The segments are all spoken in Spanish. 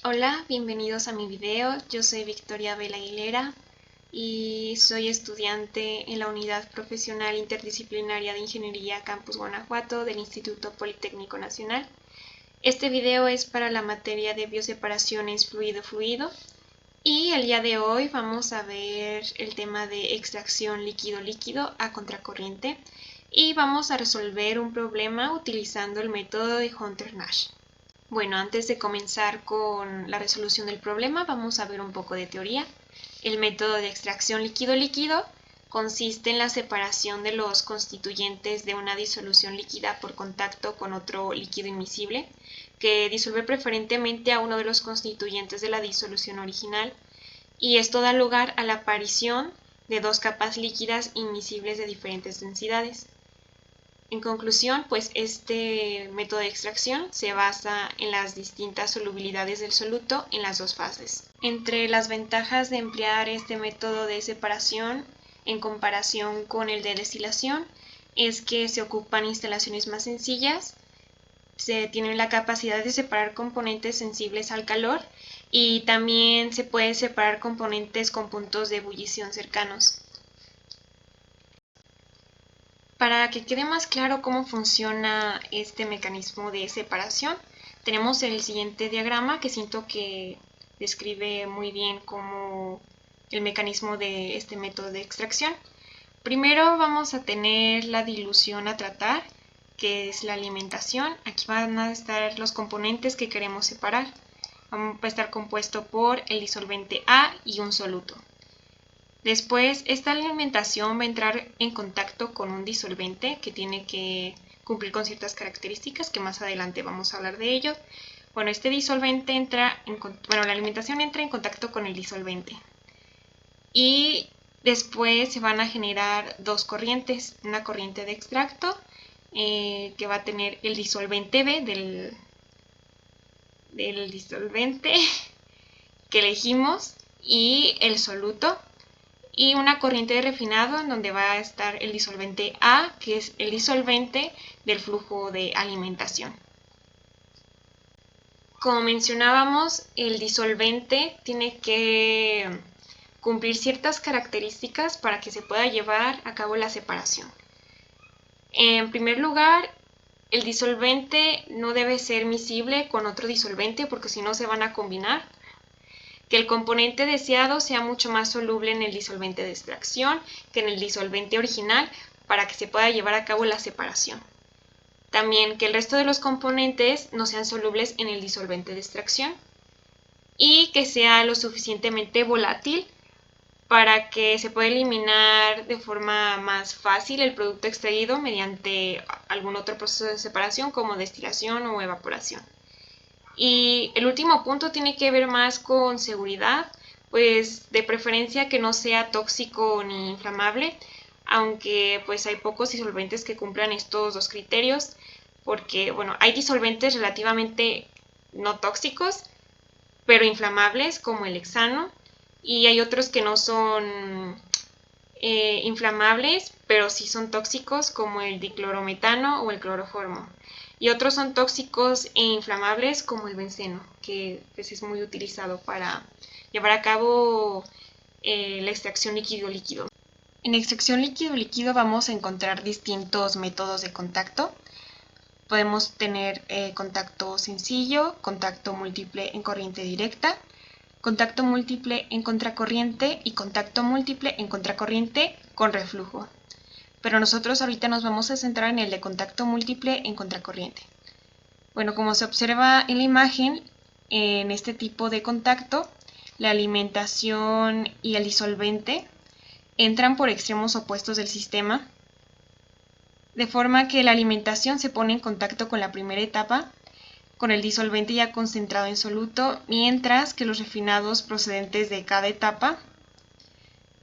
Hola, bienvenidos a mi video. Yo soy Victoria Vela Aguilera y soy estudiante en la Unidad Profesional Interdisciplinaria de Ingeniería Campus Guanajuato del Instituto Politécnico Nacional. Este video es para la materia de bioseparaciones fluido-fluido y el día de hoy vamos a ver el tema de extracción líquido-líquido a contracorriente y vamos a resolver un problema utilizando el método de Hunter-Nash. Bueno, antes de comenzar con la resolución del problema, vamos a ver un poco de teoría. El método de extracción líquido-líquido consiste en la separación de los constituyentes de una disolución líquida por contacto con otro líquido inmiscible, que disuelve preferentemente a uno de los constituyentes de la disolución original, y esto da lugar a la aparición de dos capas líquidas inmiscibles de diferentes densidades. En conclusión, pues este método de extracción se basa en las distintas solubilidades del soluto en las dos fases. Entre las ventajas de emplear este método de separación en comparación con el de destilación es que se ocupan instalaciones más sencillas, se tiene la capacidad de separar componentes sensibles al calor y también se puede separar componentes con puntos de ebullición cercanos. Para que quede más claro cómo funciona este mecanismo de separación, tenemos el siguiente diagrama que siento que describe muy bien cómo el mecanismo de este método de extracción. Primero vamos a tener la dilución a tratar, que es la alimentación. Aquí van a estar los componentes que queremos separar. Va a estar compuesto por el disolvente A y un soluto. Después, esta alimentación va a entrar en contacto con un disolvente que tiene que cumplir con ciertas características que más adelante vamos a hablar de ello. Bueno, este disolvente la alimentación entra en contacto con el disolvente. Y después se van a generar dos corrientes. Una corriente de extracto que va a tener el disolvente B del disolvente que elegimos y el soluto. Y una corriente de refinado en donde va a estar el disolvente A, que es el disolvente del flujo de alimentación. Como mencionábamos, el disolvente tiene que cumplir ciertas características para que se pueda llevar a cabo la separación. En primer lugar, el disolvente no debe ser miscible con otro disolvente porque si no se van a combinar. Que el componente deseado sea mucho más soluble en el disolvente de extracción que en el disolvente original para que se pueda llevar a cabo la separación. También que el resto de los componentes no sean solubles en el disolvente de extracción y que sea lo suficientemente volátil para que se pueda eliminar de forma más fácil el producto extraído mediante algún otro proceso de separación como destilación o evaporación. Y el último punto tiene que ver más con seguridad, pues de preferencia que no sea tóxico ni inflamable, aunque pues hay pocos disolventes que cumplan estos dos criterios, porque bueno, hay disolventes relativamente no tóxicos, pero inflamables como el hexano, y hay otros que no son inflamables, pero sí son tóxicos como el diclorometano o el cloroformo. Y otros son tóxicos e inflamables como el benceno, que pues, es muy utilizado para llevar a cabo la extracción líquido-líquido. En extracción líquido-líquido vamos a encontrar distintos métodos de contacto. Podemos tener contacto sencillo, contacto múltiple en corriente directa, contacto múltiple en contracorriente y contacto múltiple en contracorriente con reflujo. Pero nosotros ahorita nos vamos a centrar en el de contacto múltiple en contracorriente. Bueno, como se observa en la imagen, en este tipo de contacto, la alimentación y el disolvente entran por extremos opuestos del sistema, de forma que la alimentación se pone en contacto con la primera etapa, con el disolvente ya concentrado en soluto, mientras que los refinados procedentes de cada etapa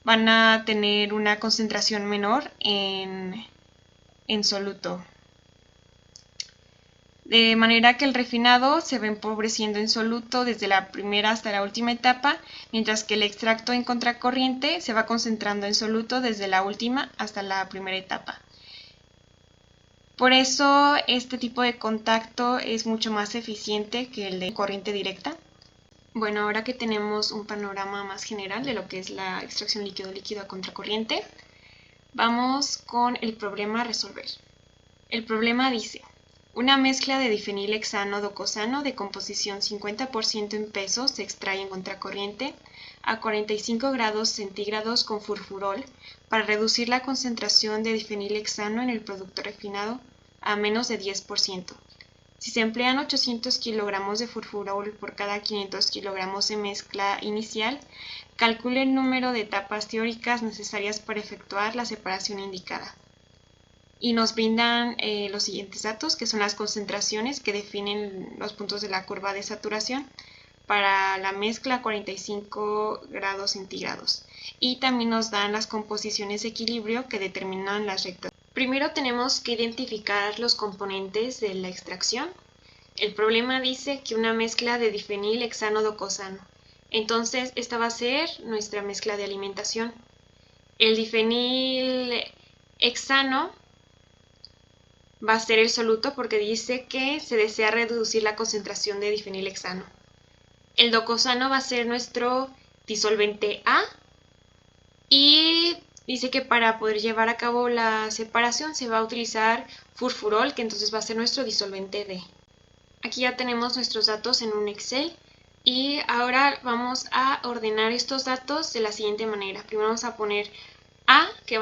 van a tener una concentración menor en soluto. De manera que el refinado se va empobreciendo en soluto desde la primera hasta la última etapa, mientras que el extracto en contracorriente se va concentrando en soluto desde la última hasta la primera etapa. Por eso este tipo de contacto es mucho más eficiente que el de corriente directa. Bueno, ahora que tenemos un panorama más general de lo que es la extracción líquido-líquido a contracorriente, vamos con el problema a resolver. El problema dice: una mezcla de difenilhexano-docosano de composición 50% en peso se extrae en contracorriente a 45 grados centígrados con furfurol para reducir la concentración de difenilhexano en el producto refinado a menos de 10%. Si se emplean 800 kilogramos de furfurol por cada 500 kilogramos de mezcla inicial, calcule el número de etapas teóricas necesarias para efectuar la separación indicada. Y nos brindan los siguientes datos, que son las concentraciones que definen los puntos de la curva de saturación para la mezcla a 45 grados centígrados. Y también nos dan las composiciones de equilibrio que determinan las rectas. Primero tenemos que identificar los componentes de la extracción. El problema dice que una mezcla de difenilhexano-docosano. Entonces, esta va a ser nuestra mezcla de alimentación. El difenilhexano va a ser el soluto porque dice que se desea reducir la concentración de difenilhexano. El docosano va a ser nuestro disolvente A y dice que para poder llevar a cabo la separación se va a utilizar furfurol, que entonces va a ser nuestro disolvente D. Aquí ya tenemos nuestros datos en un Excel y ahora vamos a ordenar estos datos de la siguiente manera. Primero vamos a poner A, que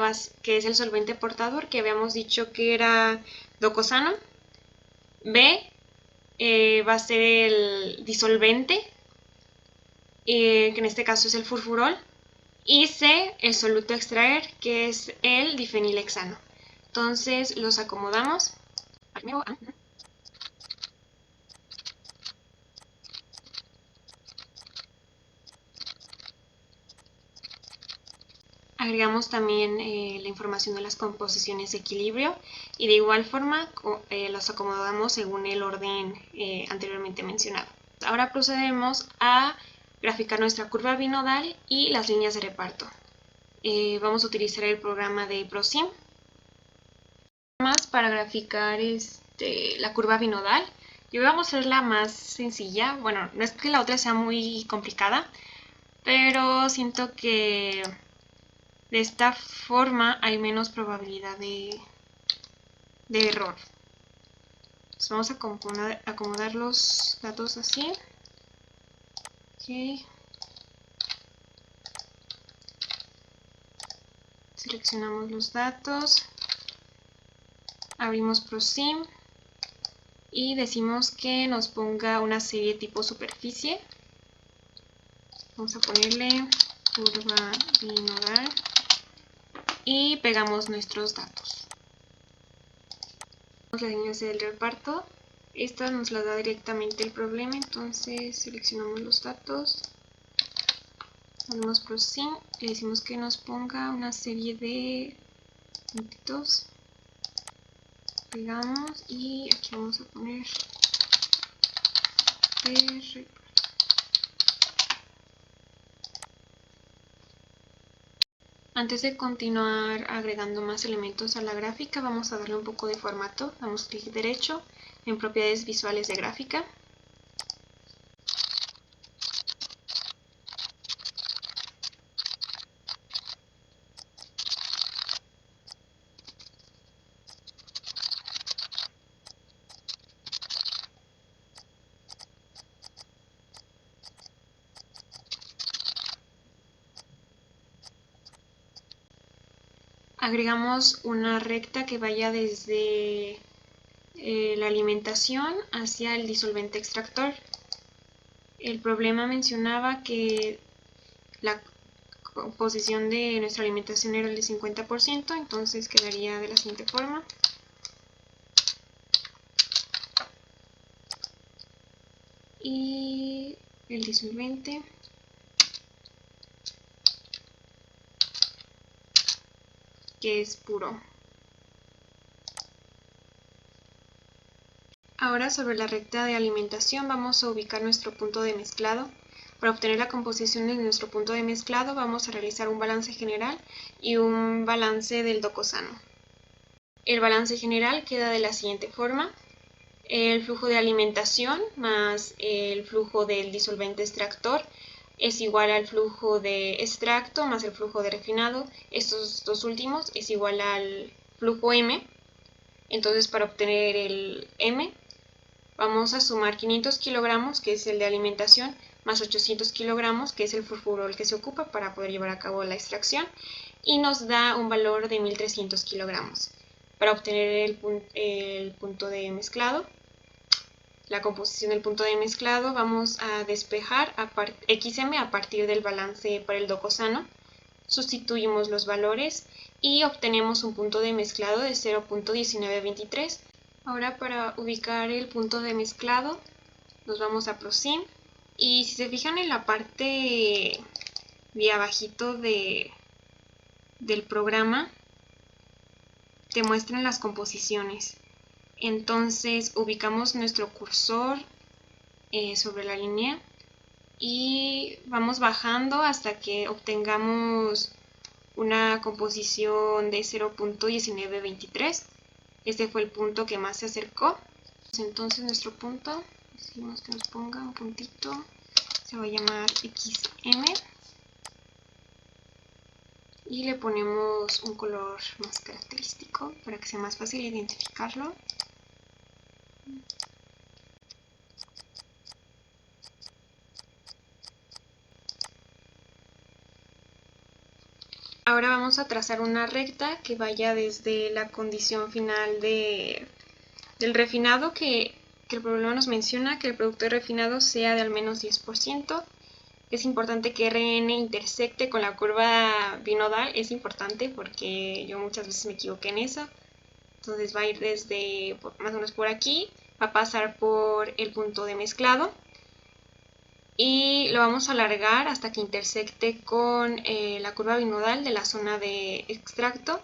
es el solvente portador, que habíamos dicho que era docosano. B va a ser el disolvente, que en este caso es el furfurol. Y C, el soluto a extraer, que es el difenilhexano. Entonces los acomodamos. Primero A. Agregamos también la información de las composiciones de equilibrio y de igual forma los acomodamos según el orden anteriormente mencionado. Ahora procedemos a graficar nuestra curva binodal y las líneas de reparto. Vamos a utilizar el programa de ProSim para graficar la curva binodal. Yo voy a mostrar la más sencilla. Bueno, no es que la otra sea muy complicada, pero siento que de esta forma hay menos probabilidad de error. Entonces vamos a acomodar los datos así. Okay. Seleccionamos los datos, abrimos ProSim y decimos que nos ponga una serie tipo superficie. Vamos a ponerle curva binodal y pegamos nuestros datos. Las líneas del reparto, esta nos la da directamente el problema, entonces seleccionamos los datos, ponemos ProSim y le decimos que nos ponga una serie de puntitos, pegamos y aquí vamos a poner de reparto. Antes de continuar agregando más elementos a la gráfica, vamos a darle un poco de formato. Damos clic derecho en propiedades visuales de gráfica. Agregamos una recta que vaya desde la alimentación hacia el disolvente extractor. El problema mencionaba que la composición de nuestra alimentación era el de 50%, entonces quedaría de la siguiente forma. Y el disolvente que es puro. Ahora sobre la recta de alimentación vamos a ubicar nuestro punto de mezclado. Para obtener la composición de nuestro punto de mezclado vamos a realizar un balance general y un balance del docosano. El balance general queda de la siguiente forma. El flujo de alimentación más el flujo del disolvente extractor es igual al flujo de extracto más el flujo de refinado. Estos dos últimos es igual al flujo M. Entonces, para obtener el M, vamos a sumar 500 kilogramos, que es el de alimentación, más 800 kilogramos, que es el furfurol que se ocupa para poder llevar a cabo la extracción, y nos da un valor de 1300 kilogramos. Para obtener el punto de mezclado, la composición del punto de mezclado, vamos a despejar XM a partir del balance para el docosano. Sustituimos los valores y obtenemos un punto de mezclado de 0.1923. Ahora, para ubicar el punto de mezclado, nos vamos a ProSim, y si se fijan en la parte de abajito del programa, te muestran las composiciones. Entonces ubicamos nuestro cursor sobre la línea y vamos bajando hasta que obtengamos una composición de 0.1923. Este fue el punto que más se acercó. Entonces nuestro punto, decimos que nos ponga un puntito, se va a llamar XM, y le ponemos un color más característico para que sea más fácil identificarlo. Ahora vamos a trazar una recta que vaya desde la condición final del refinado, que el problema nos menciona que el producto de refinado sea de al menos 10%. Es importante que RN intersecte con la curva binodal, es importante porque yo muchas veces me equivoqué en eso. Entonces va a ir desde más o menos por aquí, va a pasar por el punto de mezclado y lo vamos a alargar hasta que intersecte con la curva binodal de la zona de extracto,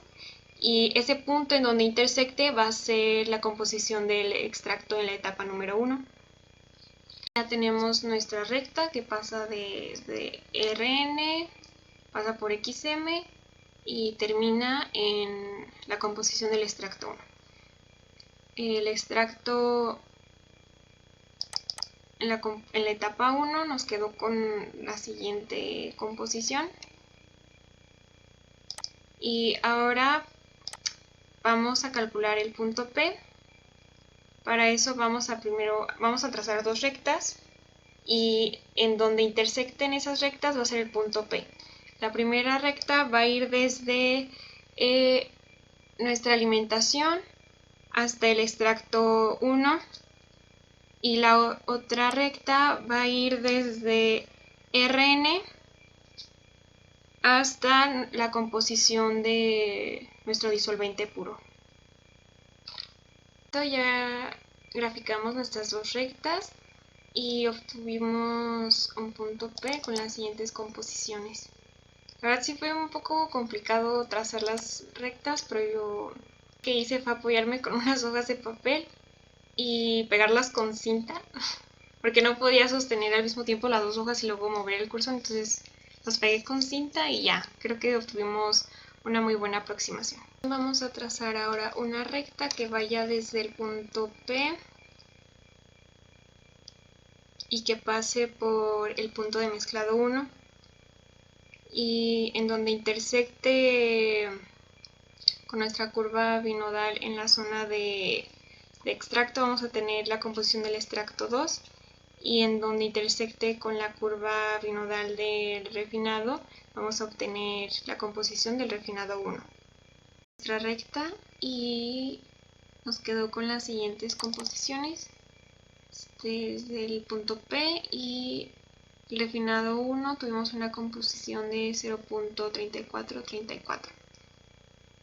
y ese punto en donde intersecte va a ser la composición del extracto en la etapa número 1. Ya tenemos nuestra recta que pasa desde RN, pasa por XM y termina en la composición del extracto 1. El extracto en la etapa 1 nos quedó con la siguiente composición, y ahora vamos a calcular el punto P. Para eso vamos a trazar dos rectas, y en donde intersecten esas rectas va a ser el punto P. La primera recta va a ir desde nuestra alimentación hasta el extracto 1, y la otra recta va a ir desde RN hasta la composición de nuestro disolvente puro. Ya graficamos nuestras dos rectas y obtuvimos un punto P con las siguientes composiciones. La verdad sí fue un poco complicado trazar las rectas, pero yo lo que hice fue apoyarme con unas hojas de papel y pegarlas con cinta, porque no podía sostener al mismo tiempo las dos hojas y luego mover el cursor, entonces los pegué con cinta y ya, creo que obtuvimos una muy buena aproximación. Vamos a trazar ahora una recta que vaya desde el punto P y que pase por el punto de mezclado 1, y en donde intersecte con nuestra curva binodal en la zona de extracto vamos a tener la composición del extracto 2, y en donde intersecte con la curva binodal del refinado vamos a obtener la composición del refinado 1. Nuestra recta, y nos quedó con las siguientes composiciones. Desde el punto P y el refinado 1 tuvimos una composición de 0.3434.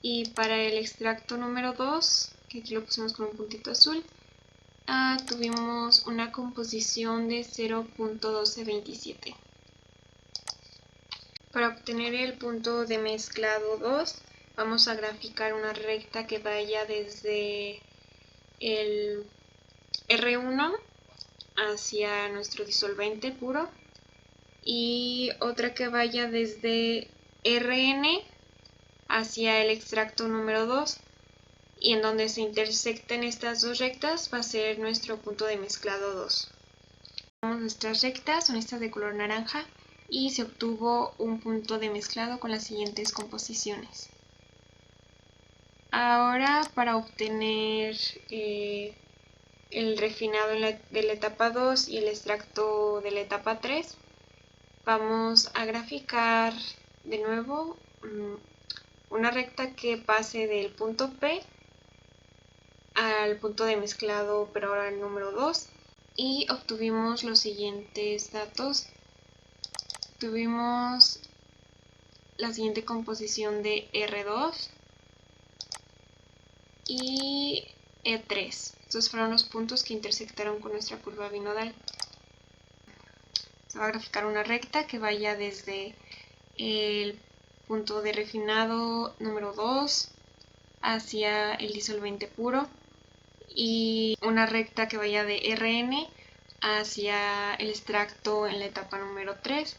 Y para el extracto número 2, que aquí lo pusimos con un puntito azul, tuvimos una composición de 0.1227. Para obtener el punto de mezclado 2, vamos a graficar una recta que vaya desde el R1 hacia nuestro disolvente puro, y otra que vaya desde RN hacia el extracto número 2, y en donde se intersecten estas dos rectas va a ser nuestro punto de mezclado 2. Nuestras rectas son estas de color naranja y se obtuvo un punto de mezclado con las siguientes composiciones. Ahora, para obtener el refinado de la etapa 2 y el extracto de la etapa 3, vamos a graficar de nuevo una recta que pase del punto P al punto de mezclado, pero ahora el número 2, y obtuvimos los siguientes datos. Tuvimos la siguiente composición de R2 y E3. Estos fueron los puntos que intersectaron con nuestra curva binodal. Se va a graficar una recta que vaya desde el punto de refinado número 2 hacia el disolvente puro, y una recta que vaya de Rn hacia el extracto en la etapa número 3,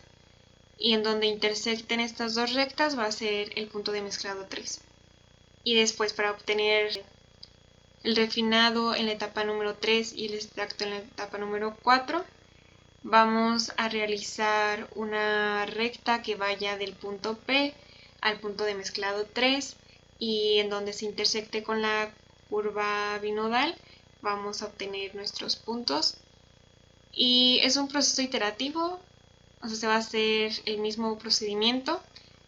y en donde intersecten estas dos rectas va a ser el punto de mezclado 3. Y después, para obtener el refinado en la etapa número 3 y el extracto en la etapa número 4, vamos a realizar una recta que vaya del punto P al punto de mezclado 3, y en donde se intersecte con la curva binodal vamos a obtener nuestros puntos. Y es un proceso iterativo, o sea, se va a hacer el mismo procedimiento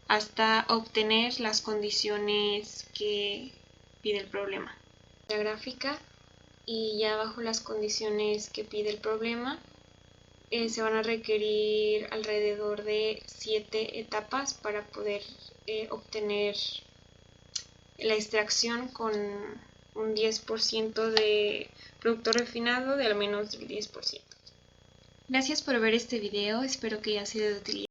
hasta obtener las condiciones que pide el problema. La gráfica, y ya bajo las condiciones que pide el problema, se van a requerir alrededor de 7 etapas para poder obtener la extracción con un 10% de producto refinado de al menos el 10%. Gracias por ver este video, espero que haya sido de utilidad.